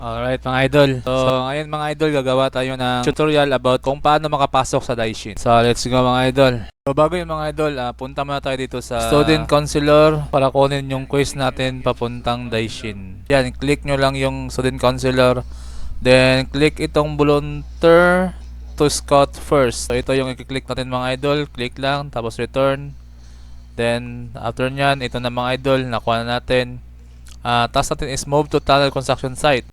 Alright mga idol. So ngayon mga idol, gagawa tayo ng tutorial about kung paano makapasok sa Daishin. So let's go mga idol. So bago yun mga idol, punta muna tayo dito sa Student Counselor para kunin yung quiz natin papuntang Daishin. Yan, click nyo lang yung Student Counselor. Then click itong volunteer to scout first. So ito yung i-click natin mga idol. Click lang, tapos return. Then after nyan, ito na mga idol, nakuha na natin. Task natin is move to tunnel construction site.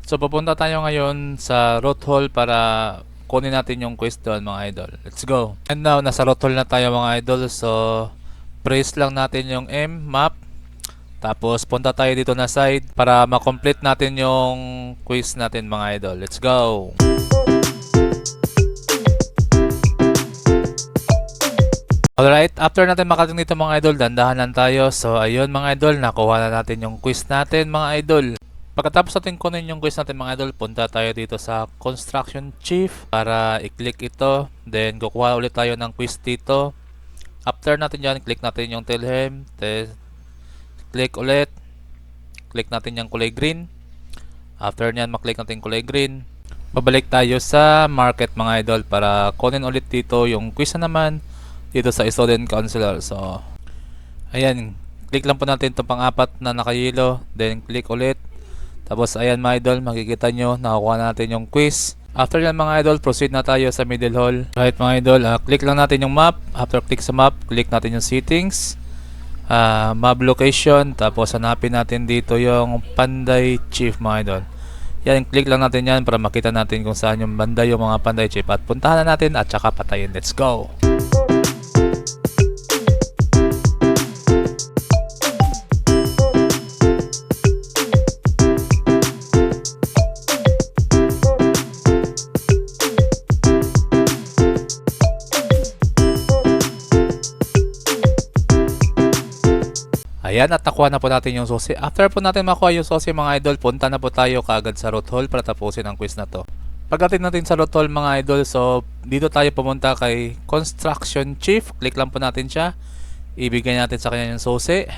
So pupunta tayo ngayon sa route hall para kunin natin yung quiz doon mga idol. Let's go. And now nasa route hall na tayo mga idol. So press lang natin yung M map. Tapos punta tayo dito na side para ma-complete natin yung quiz natin mga idol. Let's go. Alright, after natin makarating dito mga idol, dandahan lang tayo. So ayun mga idol, nakuha na natin yung quiz natin mga idol. Pagkatapos natin kunin yung quiz natin mga idol, punta tayo dito sa Construction Chief para i-click ito. Then kukuha ulit tayo ng quiz dito. After natin dyan, click natin yung Telhem. Click ulit. Click natin yung kulay green. After nyan, maklik natin kulay green. Babalik tayo sa market mga idol para kunin ulit dito yung quiz na naman dito sa Student Counselor. So ayan, click lang po natin itong pang-apat na nakayelo. Then click ulit. Tapos ayan mga idol, makikita nyo, nakakuha natin yung quiz. After yan mga idol, proceed na tayo sa middle hall. Right mga idol, click lang natin yung map. After click sa map, click natin yung settings, map location. Tapos hanapin natin dito yung Panday Chief mga idol. Yan, click lang natin yan para makita natin kung saan yung banda yung mga Panday Chief. At puntahan na natin at saka patayin. Let's go! Ayan, at nakuha na po natin yung susi. After po natin makuha yung susi mga idol, punta na po tayo kaagad sa route hall para tapusin ang quiz na to. Pagdating natin sa route hall mga idol, so dito tayo pumunta kay Construction Chief. Click lang po natin siya. Ibigay natin sa kanya yung susi.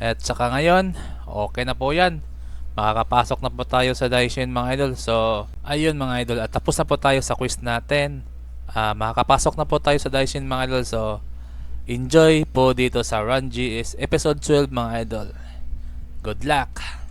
At saka ngayon, okay na po yan. Makakapasok na po tayo sa Daishin mga idol. So ayun mga idol, at tapos na po tayo sa quiz natin. Makakapasok na po tayo sa Daishin mga idol. So enjoy po dito sa Run GS episode 12 mga idol. Good luck!